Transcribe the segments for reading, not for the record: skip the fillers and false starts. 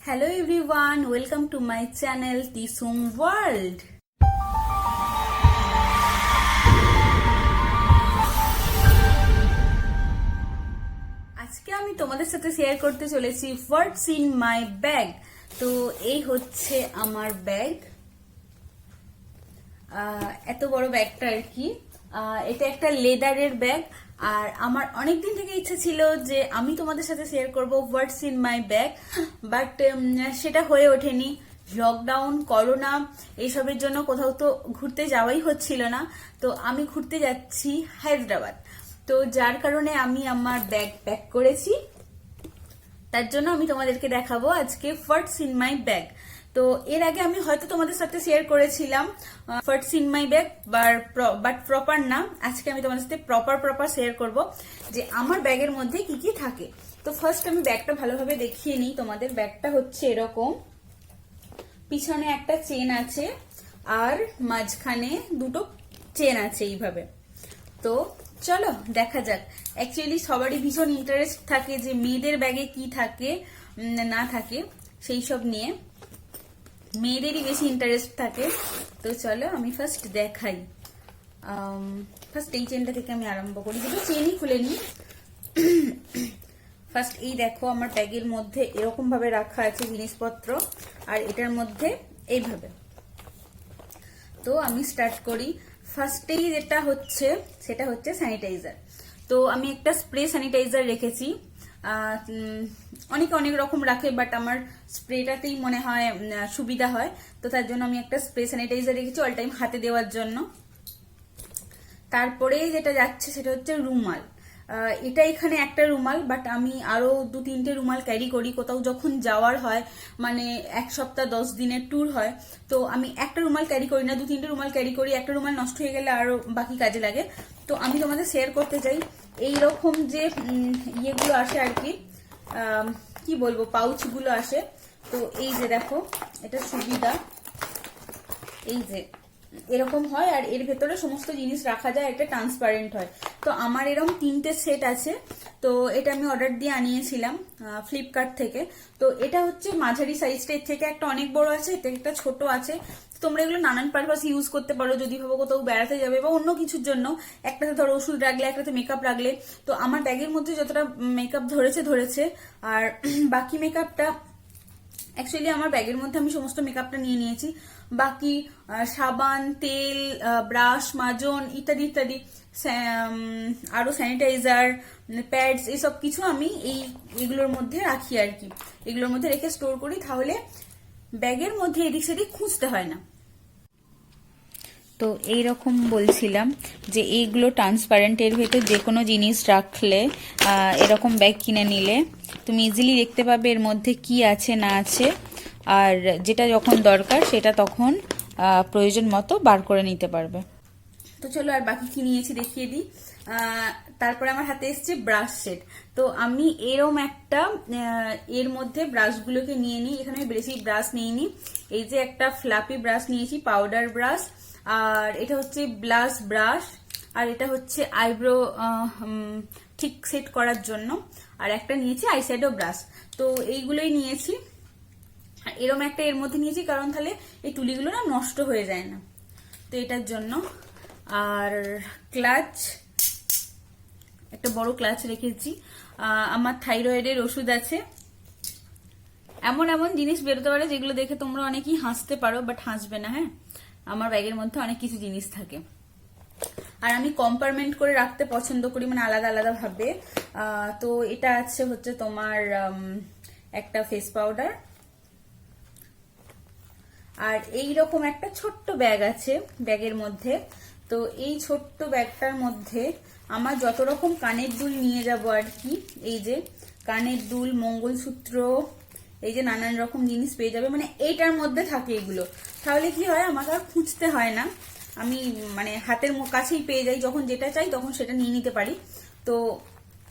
Hello everyone, welcome to my channel Tisum World. আজকে আমি তোমাদের সাথে শেয়ার করতে চলেছি হোয়াটস ইন মাই ব্যাগ। তো এই হচ্ছে আমার ব্যাগ, এত বড় ব্যাগটা আর কি। এটা একটা লেদারের ব্যাগ। আর আমার অনেকদিন থেকে ইচ্ছা ছিল যে আমি তোমাদের সাথে শেয়ার করব হোয়াটস ইন মাই ব্যাগ, বাট সেটা হয়ে ওঠেনি। লকডাউন, করোনা এইসবের জন্য কোথাও তো ঘুরতে যাওয়াই হচ্ছিল না। তো আমি ঘুরতে যাচ্ছি হায়দ্রাবাদ, তো যার কারণে আমি আমার ব্যাগ প্যাক করেছি। তার জন্য আমি তোমাদেরকে দেখাবো আজকে হোয়াটস ইন মাই ব্যাগ। তো এর আগে আমি হয়তো তোমাদের সাথে শেয়ার করেছিলাম হোয়াটস in my bag, but proper না। আজকে আমি তোমাদের সাথে প্রপার শেয়ার করব যে আমার ব্যাগের মধ্যে কি কি থাকে। তো ফার্স্ট আমি ব্যাগটা ভালোভাবে দেখিয়ে নিই তোমাদের। ব্যাগটা হচ্ছে এরকম, পিছনে একটা চেন আছে আর মাঝখানে দুটো চেন আছে এইভাবে। তো চলো দেখা যাক। অ্যাকচুয়ালি সবারই ভীষণ ইন্টারেস্ট থাকে যে মেয়েদের ব্যাগে কি থাকে না থাকে, সেই সব নিয়ে মেয়েদেরই বেশি ইন্টারেস্ট থাকে। তো চলো আমি ফার্স্ট দেখাই। ফার্স্ট এই চেনটা থেকে আমি আরম্ভ করি, দুটো চেনই খুলে নিই। ফার্স্ট এই দেখো, আমার ব্যাগের মধ্যে এরকম ভাবে রাখা আছে জিনিসপত্র, আর এটার মধ্যে এইভাবে। তো আমি স্টার্ট করি। ফার্স্টেই যেটা হচ্ছে সেটা হচ্ছে স্যানিটাইজার। তো আমি একটা স্প্রে স্যানিটাইজার রেখেছি। অনেকে অনেক রকম রাখে, বাট আমার স্প্রেটাতেই মনে হয় সুবিধা হয়। তো তার জন্য আমি একটা স্প্রে স্যানিটাইজার রেখেছি অল টাইম হাতে দেওয়ার জন্য। তারপরে যেটা যাচ্ছে সেটা হচ্ছে রুমাল। এটা এখানে একটা রুমাল, বাট আমি আরো 2-3টে রুমাল ক্যারি করি কোথাও যখন যাওয়ার হয়, মানে 1 সপ্তাহ 10 দিনের ট্যুর হয়। তো আমি একটা রুমাল ক্যারি করি না, 2-3টে রুমাল ক্যারি করি। একটা রুমাল নষ্ট হয়ে গেলে আরো বাকি কাজে লাগে। তো আমি তোমাদের শেয়ার করতে চাই এইরকম যে ইয়েগুলো আসে আর কি, কি বলবো, পাউচগুলো আসে। তো এই যে দেখো, এটা সুবিধা, এই যে এরকম হয়, আর এর ভেতরে সমস্ত জিনিস রাখা যায়, একটা ট্রান্সপারেন্ট হয়। তো আমার এরকম 3টে সেট আছে। তো এটা আমি অর্ডার দিয়ে আনিয়েছিলাম ফ্লিপকার্ট থেকে। তো এটা হচ্ছে মাঝারি সাইজটা, এর থেকে একটা অনেক বড় আছে, এর থেকে একটা ছোট আছে। তোমরা এগুলো নানান পারপাস ইউজ করতে পারো, যদি ভাবো কোথাও বেড়াতে যাবে বা অন্য কিছুর জন্য। একটাতে ধরো ওষুধ রাখলে, একটাতে মেকআপ রাখলে। তো আমার ব্যাগের মধ্যে যতটা মেকআপ ধরেছে, আর বাকি মেকআপটা অ্যাকচুয়ালি আমার ব্যাগের মধ্যে আমি সমস্ত মেকআপটা নিয়ে নিয়েছি। বাকি সাবান, তেল, ব্রাশ, মাজন ইত্যাদি ইত্যাদি, আরো স্যানিটাইজার, প্যাডস, এসব কিছু আমি এগুলোর মধ্যে রাখি আর কি। এগুলোর মধ্যে রেখে স্টোর করি, তাহলে ব্যাগের মধ্যে এদিক সেদিক খুঁজতে হয় না। তো এইরকম বলছিলাম যে এইগুলো ট্রান্সপারেন্ট, এর ভেতর যে কোনো জিনিস রাখলে, এরকম ব্যাগ কিনে নিলে তুমি ইজিলি দেখতে পাবে এর মধ্যে কি আছে না আছে, আর যেটা যখন দরকার সেটা তখন প্রয়োজন মতো বার করে নিতে পারবে। তো চলো আর বাকি কি নিয়েছি দেখিয়ে দিই। তারপরে আমার হাতে এসছে ব্রাশ সেট। তো আমি এরম একটা এর মধ্যে ব্রাশগুলোকে নিয়ে নিই। এখানে আমি বেশি ব্রাশ নিইনি। এই যে একটা ফ্লাপি ব্রাশ নিয়েছি, পাউডার ব্রাশ, আর এটা হচ্ছে ব্লাশ ব্রাশ, আর এটা হচ্ছে আইব্রো ঠিক সেট করার জন্য, আর একটা নিয়েছি আইশ্যাডো ব্রাশ। তো এইগুলোই নিয়েছি। এরম একটা এর মধ্যে নিয়েছি, কারণ তাহলে এই তুলিগুলো না নষ্ট হয়ে যায় না, তো এটার জন্য। আর ক্লাচ, একটা বড় ক্লাচ রেখেছি। আমার থাইরয়েডের ওষুধ আছে। এমন এমন জিনিস বেরোতে পারে যেগুলো দেখে তোমরা অনেকেই হাসতে পারো, বাট হাসবে না। হ্যাঁ, আমার ব্যাগের মধ্যে অনেক কিছু জিনিস থাকে, আর আমি কম্পার্টমেন্ট করে রাখতে পছন্দ করি, মানে আলাদা আলাদা ভাবে। তো এটা হচ্ছে তোমার একটা ফেস পাউডার, আর এই রকম একটা ছোট্ট ব্যাগ আছে ব্যাগের মধ্যে। তো এই ছোট্ট ব্যাগটার মধ্যে আমার যত রকম কানের দুল নিয়ে যাব আর কি। এই যে কানের দুল, মঙ্গলসূত্র, এই যে নানান রকম জিনিস পেয়ে যাবে, মানে এইটার মধ্যে থাকে এগুলো। তাহলে কি হয়, আমাকে আর খুঁজতে হয় না, আমি মানে হাতের কাছেই পেয়ে যাই, যখন যেটা চাই তখন সেটা নিয়ে নিতে পারি। তো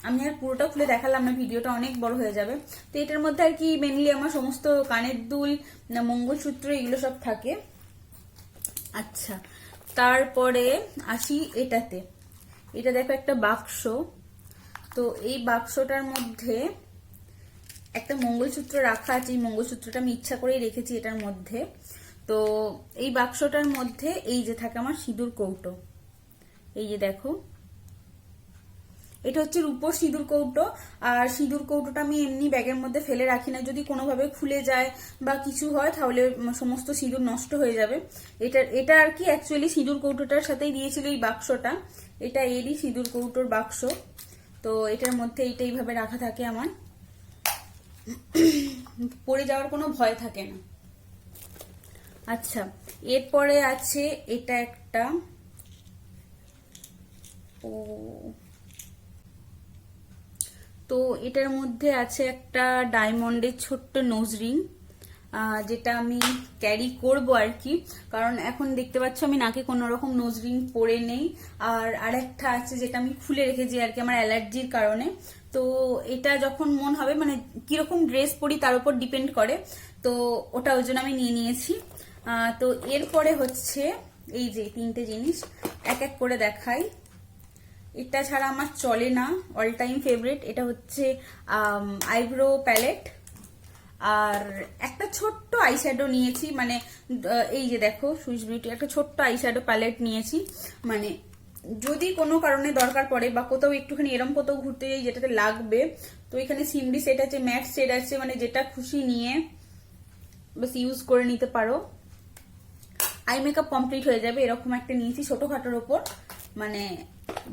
আমি আর পুরোটা খুলে দেখালাম না, ভিডিওটা অনেক বড় হয়ে যাবে। তো এটার মধ্যে আর কি মেনলি আমার সমস্ত কানের দুল, মঙ্গলসূত্র, এগুলো সব থাকে। আচ্ছা, তারপরে আসি এটাতে। এটা দেখো একটা বাক্স। তো এই বাক্সটার মধ্যে একটা মঙ্গলসূত্র রাখা আছে, এই মঙ্গলসূত্রটা আমি ইচ্ছা করেই রেখেছি এটার মধ্যে। তো এই বাক্সটার মধ্যে এই যে থাকে আমার সিঁদুর কৌটো, এই যে দেখো, এটা হচ্ছে রূপোর সিঁদুর কৌটো। আর সিঁদুর কৌটোটা আমি এমনি ব্যাগের মধ্যে ফেলে রাখি না, যদি কোনোভাবে খুলে যায় বা কিছু হয় তাহলে সমস্ত সিঁদুর নষ্ট হয়ে যাবে। এটা আর কি অ্যাকচুয়ালি সিঁদুর কৌটোটার সাথেই দিয়েছিল এই বাক্সটা, এটা এরই সিঁদুর কৌটোর বাক্স। তো এটার মধ্যে এইটা এইভাবে রাখা থাকে আমার, পড়ে যাওয়ার কোনো ভয় থাকে না। আচ্ছা, এরপরে আছে এটা একটা, ও তো এটার মধ্যে আছে একটা ডায়মন্ডের ছোট্ট নোজ রিং, যেটা আমি ক্যারি করব আর কি, কারণ এখন দেখতে পাচ্ছ আমি নাকে কোনো রকম নোজ রিং পরে নেই। আর আরেকটা আছে যেটা আমি খুলে রেখেছি আর কি আমার অ্যালার্জির কারণে। তো এটা যখন মন হবে, মানে কিরকম ড্রেস পরি তার উপর ডিপেন্ড করে, তো ওটা ওই জন্য আমি নিয়ে নিয়েছি। তো এরপরে হচ্ছে এই যে তিনটে জিনিস এক এক করে দেখাই। এটা ছাড়া আমার চলে না, অল টাইম ফেভারিট, এটা হচ্ছে আইব্রো প্যালেট। আর একটা ছোট্ট আইশ্যাডো নিয়েছি, মানে এই যে দেখো সুইস বিউটি একটা ছোট্ট আইশ্যাডো প্যালেট নিয়েছি, মানে যদি কোনো কারণে দরকার পড়ে বা কোথাও একটুখানি এরম কোথাও ঘুরতে যাই যেটাতে লাগবে, তো এখানে সিমডি সেট আছে, ম্যাট সেট আছে, মানে যেটা খুশি নিয়ে বাস ইউজ করে নিতে পারো। আই মেকআপ কমপ্লিট হয়ে যাবে এরকম একটা নিয়েছি ছোটখাটোর ওপর, মানে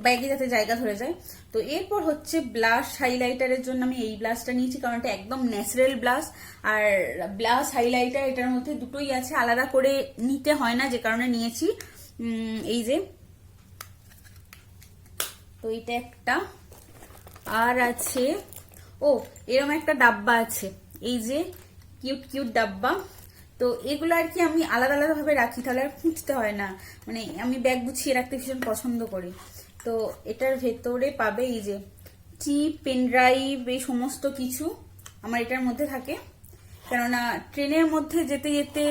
ব্যাগে যাতে জায়গা ধরে যায়। তো এরপর হচ্ছে ব্লাশ হাইলাইটারের জন্য আমি এই ব্লাশটা নিয়েছি, কারণ এটা একদম ন্যাচারাল ব্লাশ। আর ব্লাশ হাইলাইটার এটার মধ্যে দুটোই আছে, আলাদা করে নিতে হয় না, যে কারণে নিয়েছি। এই যে, তো এটা একটা, আর আছে এরকম একটা ডাব্বা আছে, এই যে কিউট কিউট ডাব্বা। তো এগুলো আর কি আমি আলাদা আলাদা ভাবে রাখি, তাহলে আর খুঁজতে হয় না, মানে আমি ব্যাগ গুছিয়ে রাখতে ভীষণ পছন্দ করি। তো এটার ভেতরে পাবে এই যে চিপ, পেন ড্রাইভ, এই সমস্ত কিছু আমার এটার মধ্যে থাকে। কেননা ট্রেনের মধ্যে যেতে যেতে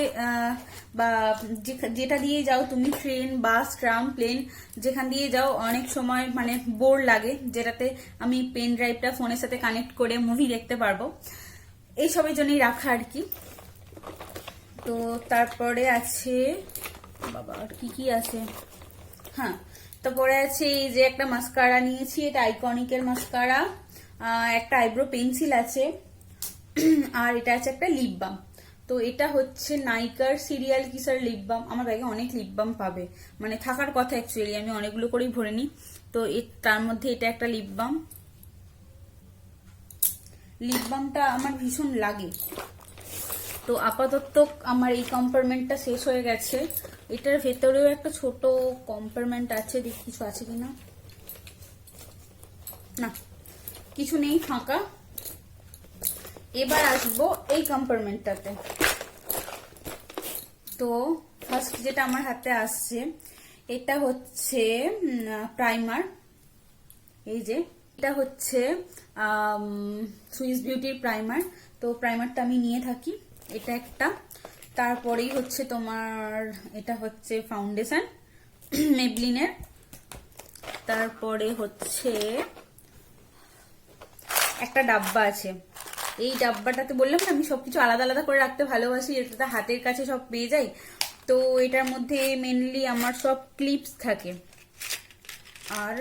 বা যেটা দিয়ে যাও তুমি, ট্রেন, বাস, ট্রাম, প্লেন, যেখান দিয়ে যাও অনেক সময় মানে বোর লাগে, যেটাতে আমি পেন ড্রাইভটা ফোনের সাথে কানেক্ট করে মুভি দেখতে পারবো, এইসবের জন্যই রাখা আর কি। তো তারপরে আছে বাবা আর কি কি আছে, হ্যাঁ, তারপরে আছে এই যে একটা মাস্কারা নিয়েছি, এটা আইকনিকের মাস্কারা, একটা আইব্রো পেন্সিল আছে, আর এটা আছে একটা লিপ বাম। তো এটা হচ্ছে নাইকার সিরিয়াল কিসার লিপ বাম। আমার ব্যাগে অনেক লিপ বাম পাবে, মানে থাকার কথা অ্যাকচুয়ালি, আমি অনেকগুলো করেই ভরে নিই। তো তার মধ্যে এটা একটা লিপ বাম, লিপ বামটা আমার ভীষণ লাগে। তো আপাতত আমার এই কম্পার্টমেন্টটা শেষ হয়ে গেছে। এটার ভেতরেও একটা ছোট কম্পার্টমেন্ট আছে, দেখি কিছু আছে কিনা, না কিছু নেই, ফাঁকা। এবার আসবো এই কম্পার্টমেন্টটাতে। তো ফার্স্ট যেটা আমার হাতে আসছে এটা হচ্ছে প্রাইমার, এই যে এটা হচ্ছে সুইস বিউটির প্রাইমার। তো প্রাইমারটা আমি নিয়ে থাকি, এটা একটা। তারপরেই হচ্ছে তোমার এটা হচ্ছে ফাউন্ডেশন মেবলিনের। তারপরে হচ্ছে একটা ডাব্বা আছে, এই ডাব্বাটাতে বললাম না আমি সবকিছু আলাদা আলাদা করে রাখতে ভালোবাসি, এটাতে হাতের কাছে সব পেয়ে যাই। তো এটার মধ্যে মেনলি আমার সব ক্লিপস থাকে, আর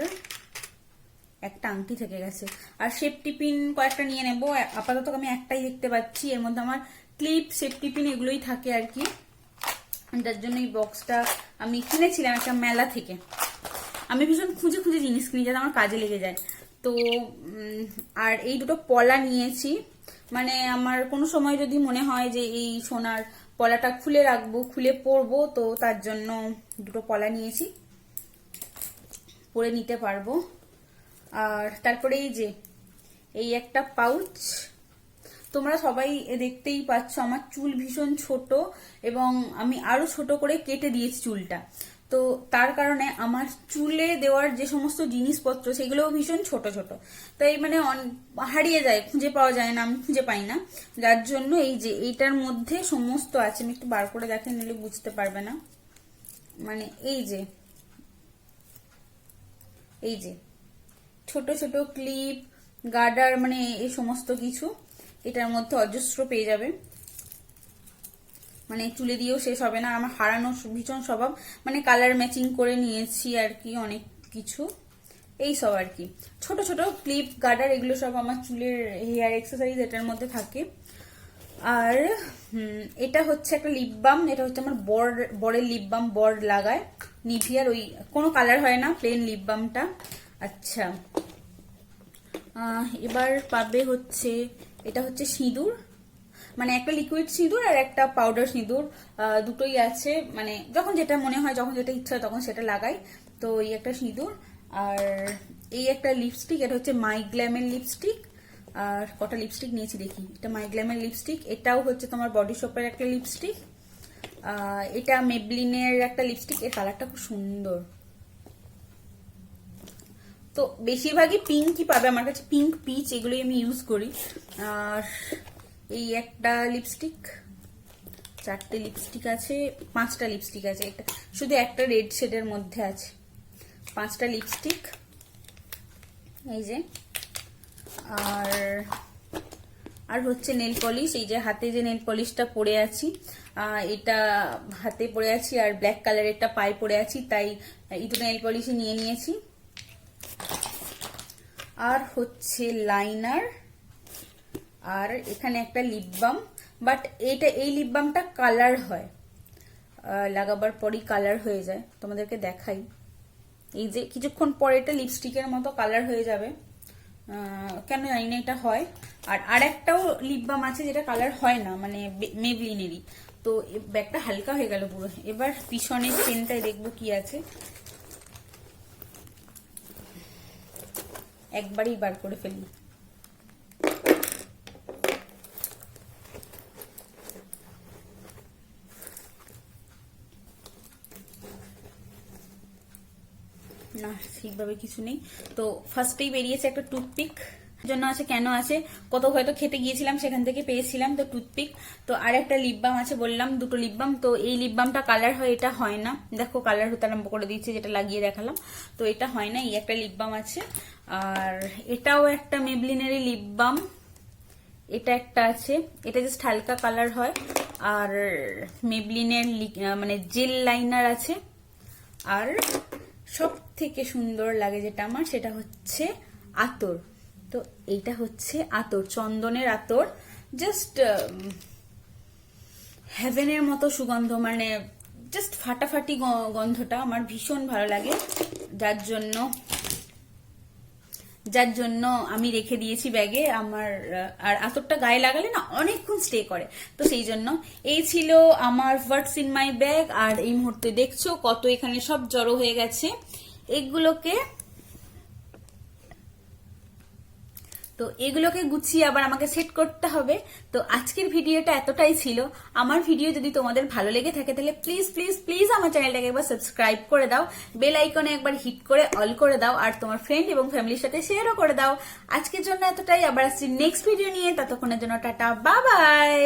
একটা আংটি থেকে গেছে, আর সেফটি পিন কয়েকটা নিয়ে নেব। আপাতত আমি একটাই দেখতে পাচ্ছি, এর মধ্যে আমার ক্লিপ, সেফটি পিন এগুলোই থাকে আর কি। যার জন্য এই বক্সটা আমি কিনেছিলাম একটা মেলা থেকে। আমি ভীষণ খুঁজে খুঁজে জিনিস কিনি যাতে আমার কাজে লেগে যায়। তো আর এই দুটো পলা নিয়েছি, মানে আমার কোনো সময় যদি মনে হয় যে এই সোনার পলাটা খুলে রাখবো, খুলে পরবো, তো তার জন্য দুটো পলা নিয়েছি, পরে নিতে পারবো। আর তারপরে এই যে এই একটা পাউচ, তোমরা সবাই দেখতেই পাচ্ছ আমার চুল ভীষণ ছোট, এবং আমি আরো ছোট করে কেটে দিয়েছি চুলটা। তো তার কারণে আমার চুলে দেওয়ার যে সমস্ত জিনিসপত্র সেগুলোও ভীষণ ছোট ছোট, তাই মানে হারিয়ে যায়, খুঁজে পাওয়া যায় না, আমি খুঁজে পাই না। যার জন্য এই যে এইটার মধ্যে সমস্ত আছে, আমি একটু বার করে দেখেন নিলে বুঝতে পারবে না, মানে এই যে ছোট ছোট ক্লিপ, গার্ডার, মানে এই সমস্ত কিছু এটার মধ্যে অজস্র পেয়ে যাবে, মানে চুলে দিয়েও শেষ হবে না। আমার হারানো ভীষণ স্বভাব, মানে কালার ম্যাচিং করে নিয়েছি আর কি অনেক কিছু, এই সব আর কি। ছোট ছোট ক্লিপ গার্ডার, এগুলো সব আমার চুলের হেয়ার এক্সেসরিজ এটার মধ্যে থাকে। আর এটা হচ্ছে একটা লিপ বাম, এটা হচ্ছে আমার বরের লিপ বাম, বর লাগায় নিভিয়ার, ওই কোনো কালার হয় না, প্লেন লিপ বামটা। আচ্ছা, এবার পাবে হচ্ছে, এটা হচ্ছে সিঁদুর, মানে একটা লিকুইড সিঁদুর আর একটা পাউডার সিঁদুর, দুটোই আছে, মানে যখন যেটা মনে হয়, যখন যেটা ইচ্ছা হয় তখন সেটা লাগাই। তো এই একটা সিঁদুর, আর এই একটা লিপস্টিক, এটা হচ্ছে মাই গ্ল্যামের লিপস্টিক। আর কটা লিপস্টিক নিয়েছি দেখি, এটা মাই গ্ল্যামের লিপস্টিক, এটাও হচ্ছে তোমার বডি শপের একটা লিপস্টিক। এটা মেবলিনের একটা লিপস্টিক, এর কালারটা খুব সুন্দর। তো বেশিরভাগই পিঙ্কই পাবে আমার কাছে, পিঙ্ক পিচ এগুলোই আমি ইউজ করি। আর এই একটা লিপস্টিক, চারটে লিপস্টিক আছে, পাঁচটা লিপস্টিক আছে, এটা শুধু একটা রেড শেডের মধ্যে আছে, পাঁচটা লিপস্টিক এই যে। আর হচ্ছে নেল পলিশ, এই যে হাতে যে নেল পলিশটা পরে আছি, এটা হাতে পরে আছি, আর ব্ল্যাক কালারেরটা পায়ে পরে আছি, তাই এই দুটো নেল পলিশই নিয়ে নিয়েছি। আর হচ্ছে লাইনার, আর এখানে একটা লিপ বাম, বাট এই লিপ বামটা কালার হয়, লাগাবার পরই কালার হয়ে যায়, তোমাদেরকে দেখাই। এই যে কিছুক্ষণ পরে এটা লিপস্টিকের মতো কালার হয়ে যাবে, কেন জানি না এটা হয়। আর একটাও লিপ বাম আছে যেটা কালার হয় না, মানে মেবলিনেরই। তো ব্যাগটা হালকা হয়ে গেল পুরো। এবার পিছনের চেনটায় দেখবো কি আছে, একবারই বার করে ফেলি। না, ঠিকভাবে কিছু নেই। তো ফার্স্টেই বেরিয়েছে একটা টুথপিক, জন্য আছে, কেন আছে, কত হয়তো খেতে গিয়েছিলাম সেখান থেকে পেয়েছিলাম, তো টুথপিক। তো আর একটা লিপ বাম আছে, বললাম দুটো লিপ বাম। তো এই লিপ বামটা কালার হয়, এটা হয় না, দেখো কালার হতে আরম্ভ করে দিচ্ছে, যেটা লাগিয়ে দেখালাম। তো এটা হয় না, এই একটা লিপ বাম আছে। আর এটাও একটা মেবলিনেরই লিপ বাম, এটা একটা আছে, এটা জাস্ট হালকা কালার হয়। আর মেবলিনের মানে জেল লাইনার আছে। আর সব থেকে সুন্দর লাগে যেটা আমার, সেটা হচ্ছে আতর। তো এইটা হচ্ছে আতর, চন্দনের আতর, জাস্ট হেভেনের মতো সুগন্ধ, মানে জাস্ট ফাটাফাটি গন্ধটা আমার ভীষণ ভালো লাগে, যার জন্য আমি রেখে দিয়েছি ব্যাগে আমার। আর আতরটা গায়ে লাগালে না অনেকক্ষণ স্টে করে, তো সেই জন্য এই ছিল আমার হোয়াটস ইন মাই ব্যাগ। আর এই মুহূর্তে দেখছো কত এখানে সব জড়ো হয়ে গেছে, এগুলোকে গুছিয়ে আবার আমাকে সেট করতে হবে। তো আজকের ভিডিওটা এতটাই ছিল। আমার ভিডিও যদি তোমাদের ভালো লেগে থাকে তাহলে প্লিজ প্লিজ প্লিজ আমার চ্যানেলটাকে একবার সাবস্ক্রাইব করে দাও, বেল আইকনে একবার হিট করে অল করে দাও, আর তোমার ফ্রেন্ড এবং ফ্যামিলির সাথে শেয়ারও করে দাও। আজকের জন্য এতটাই, আবার আসছি নেক্সট ভিডিও নিয়ে, ততক্ষণের জন্য টাটা, বাই বাই।